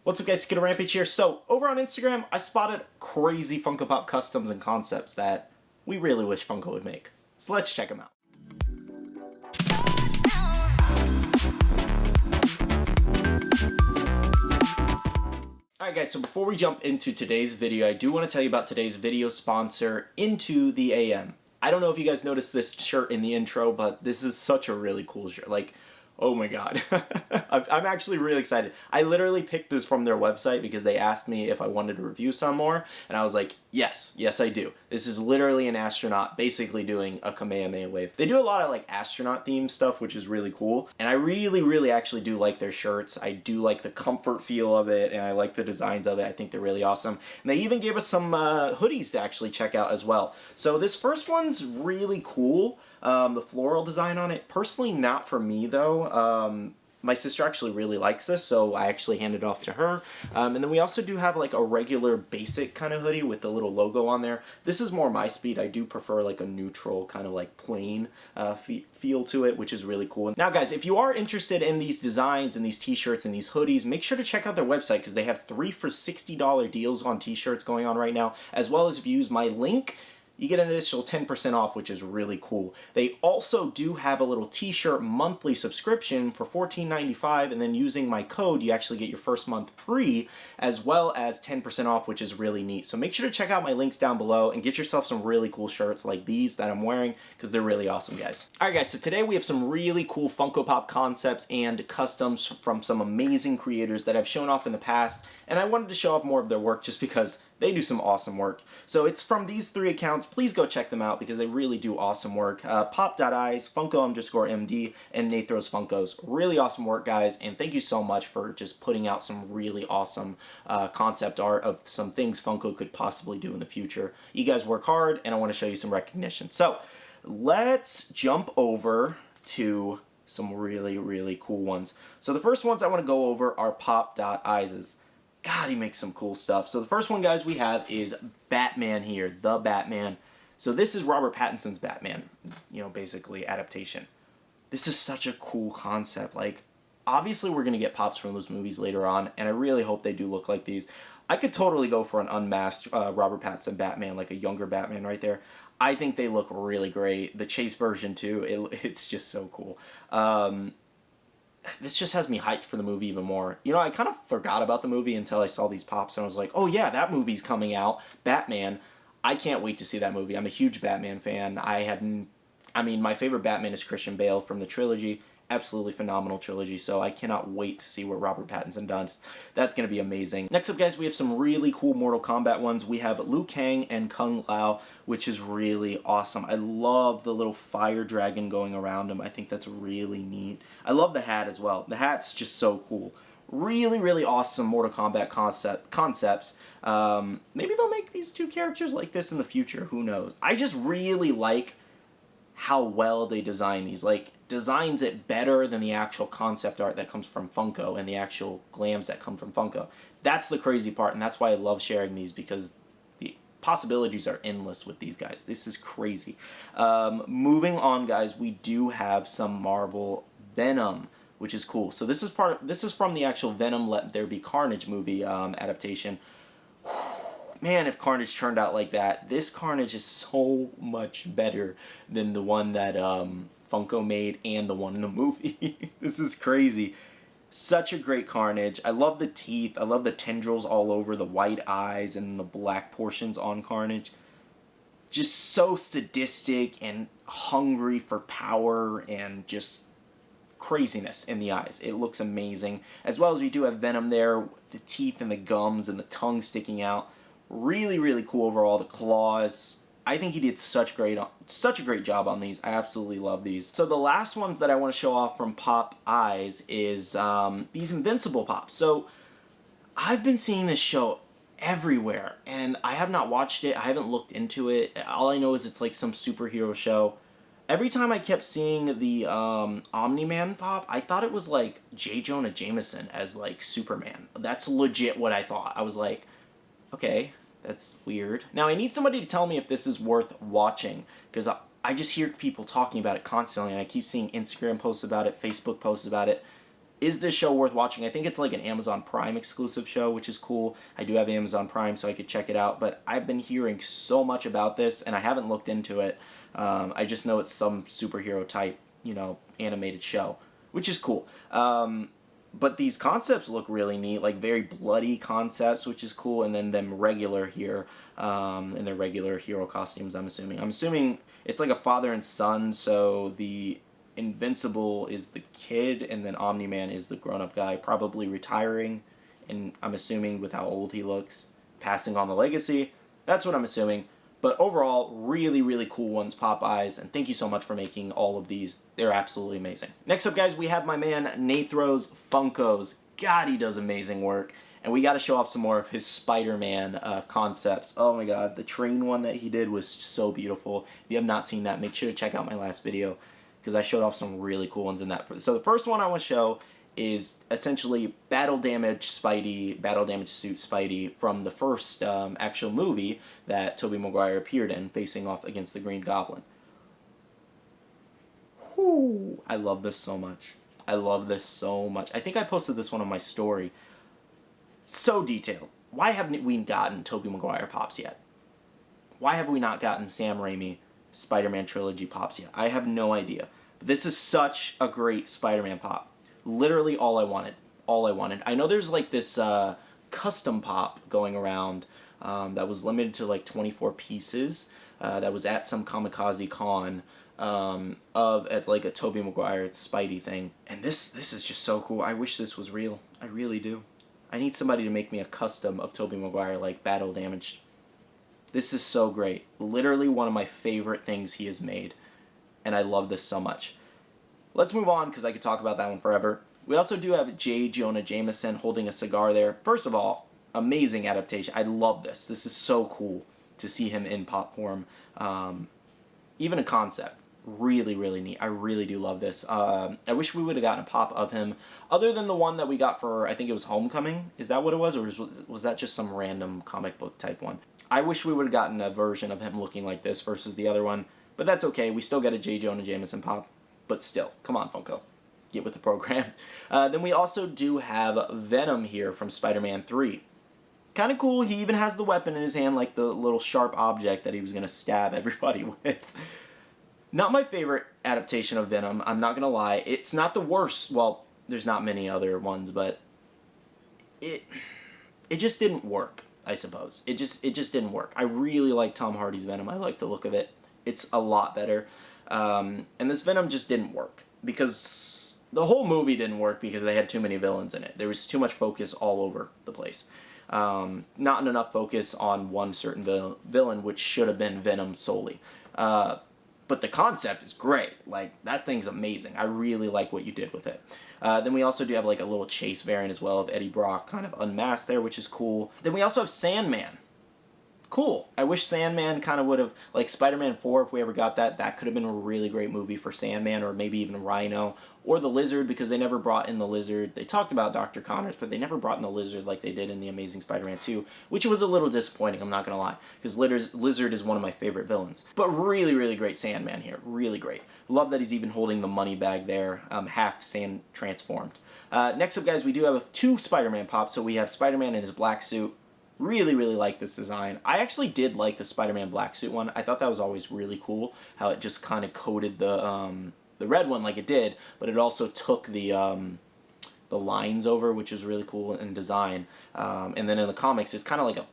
What's up guys, Skittlerampage here. So, over on Instagram, I spotted crazy Funko Pop customs and concepts that we really wish Funko would make. So let's check them out. Alright guys, so before we jump into today's video, I do want to tell you about today's video sponsor, Into the AM. I don't know if you guys noticed this shirt in the intro, but this is such a really cool shirt. Like, oh my god. I'm actually really excited. I literally picked this from their website because they asked me if I wanted to review some more, and I was like, yes I do. This is literally an astronaut basically doing a Kamehameha wave. They do a lot of like astronaut themed stuff, which is really cool, and I really actually do like their shirts. I do like the comfort feel of it, and I like the designs of it. I think they're really awesome. And they even gave us some hoodies to actually check out as well. So this first one's really cool. The floral design on it, personally not for me though. My sister actually really likes this, so I actually handed it off to her. And then we also do have like a regular basic kind of hoodie with the little logo on there. This is more my speed. I do prefer like a neutral kind of like plain feel to it, which is really cool. Now guys, if you are interested in these designs and these t-shirts and these hoodies, make sure to check out their website because they have 3 for $60 deals on t-shirts going on right now, as well as if you use my link, you get an additional 10% off, which is really cool. They also do have a little t-shirt monthly subscription for $14.95, and then using my code, you actually get your first month free, as well as 10% off, which is really neat. So make sure to check out my links down below and get yourself some really cool shirts like these that I'm wearing, because they're really awesome, guys. Alright guys, so today we have some really cool Funko Pop concepts and customs from some amazing creators that I've shown off in the past, and I wanted to show off more of their work just because they do some awesome work. So it's from these 3 accounts. Please go check them out because they really do awesome work. Pop.eyes, Funko_MD, and Nathro's Funkos. Really awesome work, guys, and thank you so much for just putting out some really awesome concept art of some things Funko could possibly do in the future. You guys work hard, and I want to show you some recognition. So let's jump over to some really cool ones. So the first ones I want to go over are Pop.eyes'. God, he makes some cool stuff. So the first one, guys, we have is Batman here, the Batman. So this is Robert Pattinson's Batman, you know, basically adaptation. This is such a cool concept. Like, obviously we're going to get pops from those movies later on, and I really hope they do look like these. I could totally go for an unmasked Robert Pattinson Batman, like a younger Batman right there. I think they look really great. The Chase version, too, it's just so cool. This just has me hyped for the movie even more. You know, I kind of forgot about the movie until I saw these pops, and I was like, oh yeah, that movie's coming out. Batman. I can't wait to see that movie. I'm a huge Batman fan. I mean, my favorite Batman is Christian Bale from the trilogy. Absolutely phenomenal trilogy, so I cannot wait to see what Robert Pattinson does. That's going to be amazing. Next up, guys, we have some really cool Mortal Kombat ones. We have Liu Kang and Kung Lao, which is really awesome. I love the little fire dragon going around him. I think that's really neat. I love the hat as well. The hat's just so cool. Really awesome Mortal Kombat concepts. Maybe they'll make these 2 characters like this in the future. Who knows? I just really like how well they design these. Like, designs it better than the actual concept art that comes from Funko and the actual glams that come from Funko. That's the crazy part, and that's why I love sharing these, because the possibilities are endless with these guys. This is crazy. Moving on, guys, we do have some Marvel Venom, which is cool. So this is from the actual Venom Let There Be Carnage movie adaptation. Man, if Carnage turned out like that, this Carnage is so much better than the one that Funko made and the one in the movie. This is crazy. Such a great Carnage. I love the teeth. I love the tendrils all over the white eyes and the black portions on Carnage. Just so sadistic and hungry for power and just craziness in the eyes. It looks amazing. As well as we do have Venom there, the teeth and the gums and the tongue sticking out. Really cool overall. The claws. I think he did such a great job on these. I absolutely love these. So the last ones that I want to show off from Pop Eyes is these Invincible pops. So I've been seeing this show everywhere, and I have not watched it. I haven't looked into it. All I know is it's like some superhero show. Every time I kept seeing the Omni-Man pop, I thought it was like J. Jonah Jameson as like Superman. That's legit what I thought. I was like, okay, that's weird. Now, I need somebody to tell me if this is worth watching, because I just hear people talking about it constantly, and I keep seeing Instagram posts about it, Facebook posts about it. Is this show worth watching? I think it's like an Amazon Prime exclusive show, which is cool. I do have Amazon Prime, so I could check it out, but I've been hearing so much about this, and I haven't looked into it. I just know it's some superhero type, you know, animated show, which is cool. But these concepts look really neat, like very bloody concepts, which is cool, and then them regular here, in their regular hero costumes, I'm assuming. I'm assuming it's like a father and son, so the Invincible is the kid, and then Omni-Man is the grown-up guy, probably retiring, and I'm assuming with how old he looks, passing on the legacy. That's what I'm assuming. But overall, really, really cool ones, Popeyes, and thank you so much for making all of these. They're absolutely amazing. Next up, guys, we have my man Nathro's Funkos. God, he does amazing work. And we got to show off some more of his Spider-Man concepts. Oh my god, the train one that he did was so beautiful. If you have not seen that, make sure to check out my last video, because I showed off some really cool ones in that. So the first one I want to show is essentially battle damage Spidey, battle damage suit Spidey from the first actual movie that Tobey Maguire appeared in, facing off against the Green Goblin. Whoo! I love this so much. I love this so much. I think I posted this one on my story. So detailed. Why haven't we gotten Tobey Maguire pops yet? Why have we not gotten Sam Raimi Spider-Man trilogy pops yet? I have no idea. But this is such a great Spider-Man pop. Literally all I wanted. All I wanted. I know there's like this custom pop going around that was limited to like 24 pieces. That was at some Kamikaze Con at like a Tobey Maguire Spidey thing. And this is just so cool. I wish this was real. I really do. I need somebody to make me a custom of Tobey Maguire, like battle damage. This is so great. Literally one of my favorite things he has made. And I love this so much. Let's move on, because I could talk about that one forever. We also do have J. Jonah Jameson holding a cigar there. First of all, amazing adaptation. I love this. This is so cool to see him in pop form. Even a concept. Really, really neat. I really do love this. I wish we would have gotten a pop of him, other than the one that we got for, I think it was Homecoming. Is that what it was, or was that just some random comic book type one? I wish we would have gotten a version of him looking like this versus the other one, but that's okay. We still get a J. Jonah Jameson pop, but still, come on, Funko. Get with the program. Then we also do have Venom here from Spider-Man 3. Kind of cool. He even has the weapon in his hand, like the little sharp object that he was going to stab everybody with. Not my favorite adaptation of Venom, I'm not going to lie. It's not the worst. Well, there's not many other ones, but it just didn't work, I suppose. It just didn't work. I really like Tom Hardy's Venom. I like the look of it. It's a lot better. And this Venom just didn't work, because the whole movie didn't work because they had too many villains in it. There was too much focus all over the place. Not enough focus on one certain villain, which should have been Venom solely. But the concept is great. Like, that thing's amazing. I really like what you did with it. Then we also do have like a little chase variant as well of Eddie Brock kind of unmasked there, which is cool. Then we also have Sandman. Cool. I wish Sandman kind of would have, like Spider-Man 4, if we ever got that, that could have been a really great movie for Sandman, or maybe even Rhino, or the Lizard, because they never brought in the Lizard. They talked about Dr. Connors, but they never brought in the Lizard like they did in The Amazing Spider-Man 2, which was a little disappointing, I'm not going to lie, because Lizard is one of my favorite villains. But really, really great Sandman here. Really great. Love that he's even holding the money bag there, half sand transformed. Next up, guys, we do have 2 Spider-Man pops. So we have Spider-Man in his black suit. Really, really like this design. I actually did like the Spider-Man black suit one. I thought that was always really cool, how it just kind of coated the red one like it did, but it also took the lines over, which is really cool in design. And then in the comics, it's kind of like a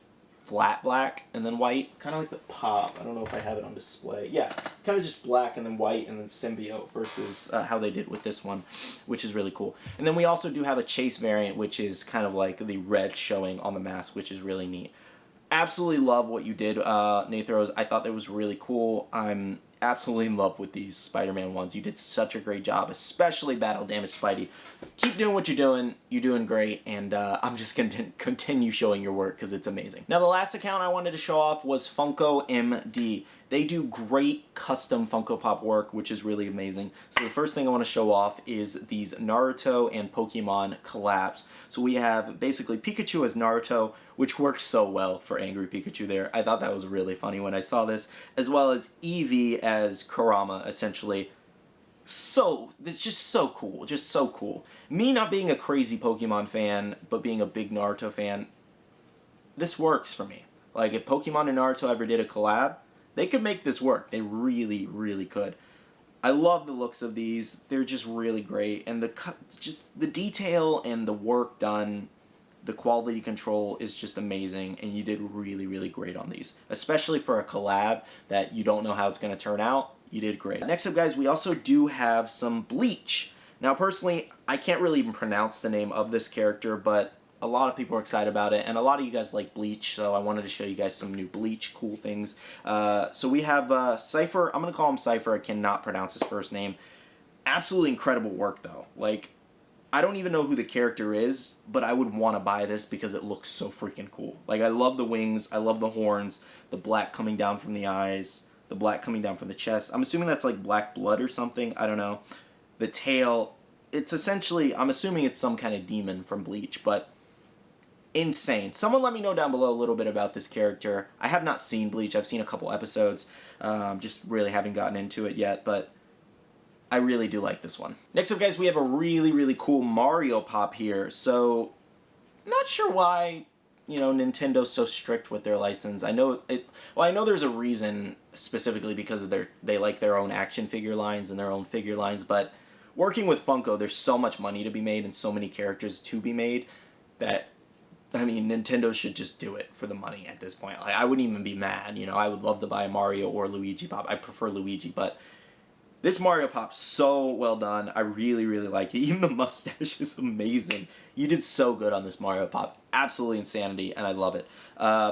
flat black and then white, kind of like the pop. I don't know if I have it on display. Yeah, kind of just black and then white and then symbiote versus how they did with this one, which is really cool. And then we also do have a chase variant, which is kind of like the red showing on the mask, which is really neat. Absolutely love what you did, Nathros. I thought that was really cool. I'm absolutely in love with these Spider-Man ones. You did such a great job, especially Battle Damage Spidey. Keep doing what you're doing. You're doing great, and I'm just going to continue showing your work because it's amazing. Now, the last account I wanted to show off was Funko MD. They do great custom Funko Pop work, which is really amazing. So the first thing I want to show off is these Naruto and Pokemon collabs. So we have basically Pikachu as Naruto, which works so well for Angry Pikachu there. I thought that was really funny when I saw this, as well as Eevee as Kurama, essentially. It's just so cool, just so cool. Me not being a crazy Pokemon fan, but being a big Naruto fan, this works for me. Like, if Pokemon and Naruto ever did a collab, they could make this work. They really, really could. I love the looks of these. They're just really great, and just the detail and the work done, the quality control is just amazing, and you did really, really great on these. Especially for a collab that you don't know how it's going to turn out, you did great. Next up, guys, we also do have some Bleach. Now, personally, I can't really even pronounce the name of this character, but a lot of people are excited about it, and a lot of you guys like Bleach, so I wanted to show you guys some new Bleach cool things. So we have Cypher. I'm going to call him Cypher. I cannot pronounce his first name. Absolutely incredible work, though. Like, I don't even know who the character is, but I would want to buy this because it looks so freaking cool. Like, I love the wings, I love the horns, the black coming down from the eyes, the black coming down from the chest. I'm assuming that's like black blood or something. I don't know. The tail, it's essentially, I'm assuming it's some kind of demon from Bleach, but insane. Someone let me know down below a little bit about this character. I have not seen Bleach. I've seen a couple episodes. Just really haven't gotten into it yet, but I really do like this one. Next up, guys, we have a really, really cool Mario pop here. So, not sure why, you know, Nintendo's so strict with their license. I know I know there's a reason, specifically because of they like their own action figure lines and their own figure lines, but working with Funko, there's so much money to be made and so many characters to be made that, I mean, Nintendo should just do it for the money at this point. Like, I wouldn't even be mad, you know. I would love to buy a Mario or Luigi pop. I prefer Luigi, but this Mario pop's so well done. I really, really like it. Even the mustache is amazing. You did so good on this Mario pop. Absolutely insanity, and I love it.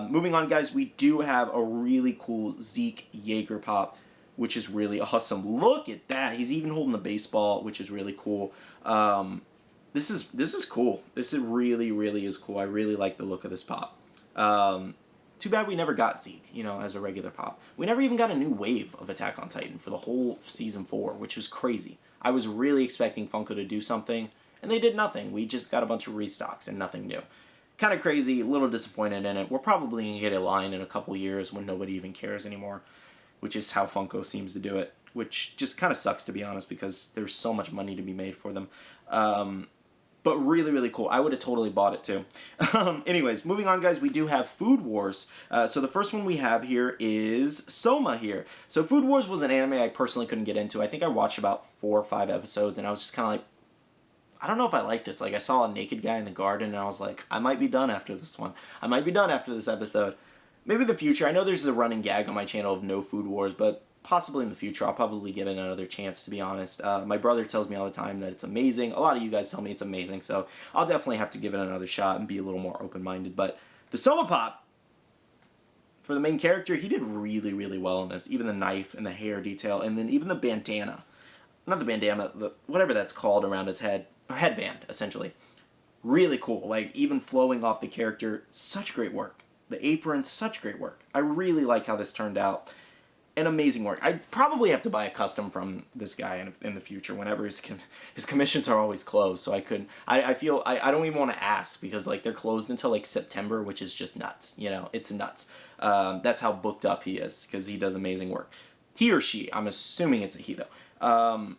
Moving on, guys, we do have a really cool Zeke Yeager pop, which is really awesome. Look at that. He's even holding the baseball, which is really cool. This is cool. This is really, really is cool. I really like the look of this pop. Too bad we never got Zeke, you know, as a regular pop. We never even got a new wave of Attack on Titan for the whole Season 4, which was crazy. I was really expecting Funko to do something, and they did nothing. We just got a bunch of restocks and nothing new. Kind of crazy, a little disappointed in it. We're probably going to get a line in a couple years when nobody even cares anymore, which is how Funko seems to do it, which just kind of sucks, to be honest, because there's so much money to be made for them. But really, really cool. I would have totally bought it too. Anyways, moving on, guys, we do have Food Wars. So the first one we have here is Soma here. So Food Wars was an anime I personally couldn't get into. I think I watched about 4 or 5 episodes, and I was just kind of like, I don't know if I like this. Like, I saw a naked guy in the garden, and I was like, I might be done after this one. I might be done after this episode. Maybe in the future. I know there's a running gag on my channel of no Food Wars, but possibly in the future. I'll probably give it another chance, to be honest. My brother tells me all the time that it's amazing. A lot of you guys tell me it's amazing, so I'll definitely have to give it another shot and be a little more open-minded. But the Soma Pop, for the main character, he did really, really well in this. Even the knife and the hair detail, and then even the bandana. Not the bandana, whatever that's called around his head. Or headband, essentially. Really cool. Like, even flowing off the character, such great work. The apron, such great work. I really like how this turned out. And amazing work. I'd probably have to buy a custom from this guy in the future whenever his commissions are always closed, so I couldn't. I feel I don't even want to ask because, like, they're closed until like September, which is just nuts. You know, it's nuts. That's how booked up he is because he does amazing work. He or she. I'm assuming it's a he though.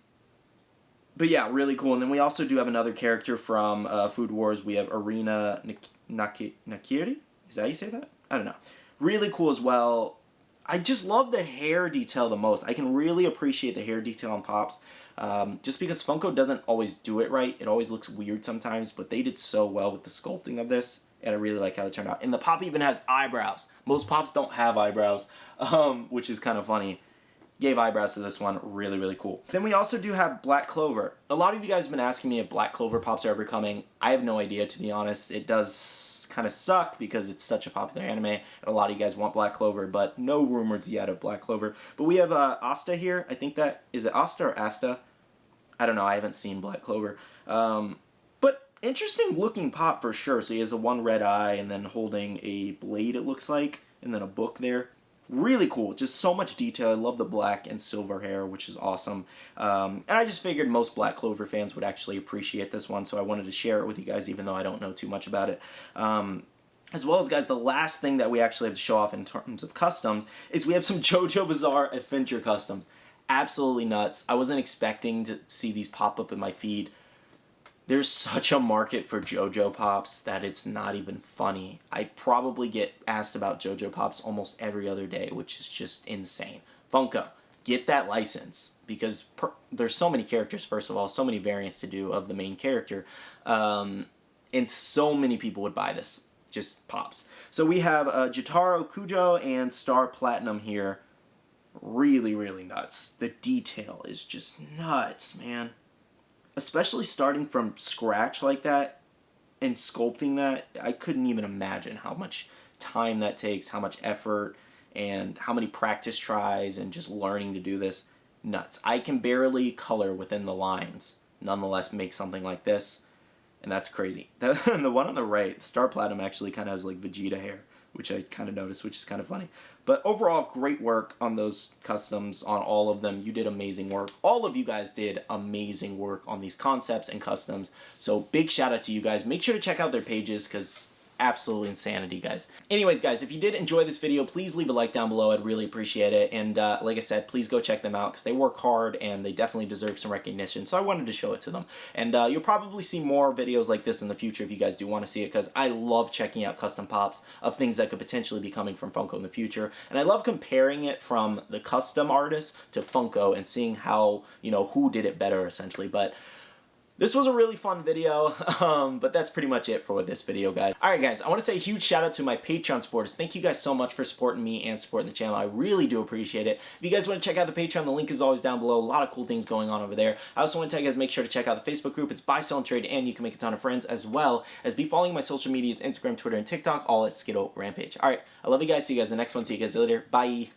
But yeah, really cool. And then we also do have another character from Food Wars. We have Arena Nakiri. Is that how you say that? I don't know. Really cool as well. I just love the hair detail the most. I can really appreciate the hair detail on Pops. Just because Funko doesn't always do it right. It always looks weird sometimes, but they did so well with the sculpting of this. And I really like how it turned out. And the Pop even has eyebrows. Most Pops don't have eyebrows, which is kind of funny. Gave eyebrows to this one. Really, really cool. Then we also do have Black Clover. A lot of you guys have been asking me if Black Clover Pops are ever coming. I have no idea, to be honest. It does kind of suck because it's such a popular anime and a lot of you guys want Black Clover, but no rumors yet of Black Clover. But we have Asta here. I think that, is it Asta or Asta? I don't know. I haven't seen Black Clover. But interesting looking pop for sure. So he has the one red eye and then holding a blade, it looks like, and then a book there. Really cool. Just so much detail. I love the black and silver hair, which is awesome. And I just figured most Black Clover fans would actually appreciate this one, so I wanted to share it with you guys, even though I don't know too much about it. As well as, guys, the last thing that we actually have to show off in terms of customs is we have some JoJo Bizarre Adventure customs. Absolutely nuts. I wasn't expecting to see these pop up in my feed. There's such a market for Jojo Pops that it's not even funny. I probably get asked about Jojo Pops almost every other day, which is just insane. Funko, get that license, because there's so many characters, first of all, so many variants to do of the main character, and so many people would buy this. Just Pops. So we have Jotaro Kujo and Star Platinum here. Really, really nuts. The detail is just nuts, man. Especially starting from scratch like that and sculpting that, I couldn't even imagine how much time that takes, how much effort, and how many practice tries and just learning to do this. Nuts. I can barely color within the lines, nonetheless make something like this, and that's crazy. The one on the right, the Star Platinum, actually kind of has like Vegeta hair, which I kind of noticed, which is kind of funny. But overall, great work on those customs, on all of them. You did amazing work. All of you guys did amazing work on these concepts and customs. So big shout out to you guys. Make sure to check out their pages, because absolutely insanity, guys. Anyways, guys, if you did enjoy this video, please leave a like down below. I'd really appreciate it. And like I said, please go check them out, because they work hard and they definitely deserve some recognition. So I wanted to show it to them. And you'll probably see more videos like this in the future if you guys do want to see it, because I love checking out custom pops of things that could potentially be coming from Funko in the future. And I love comparing it from the custom artist to Funko and seeing how, you know, who did it better, essentially. But this was a really fun video, but that's pretty much it for this video, guys. Alright, guys, I want to say a huge shout out to my Patreon supporters. Thank you guys so much for supporting me and supporting the channel. I really do appreciate it. If you guys want to check out the Patreon, the link is always down below. A lot of cool things going on over there. I also want to tell you guys, make sure to check out the Facebook group. It's Buy, Sell, and Trade, and you can make a ton of friends, as well as be following my social medias, Instagram, Twitter, and TikTok, all at Skittlerampage. Alright, I love you guys. See you guys in the next one. See you guys later. Bye.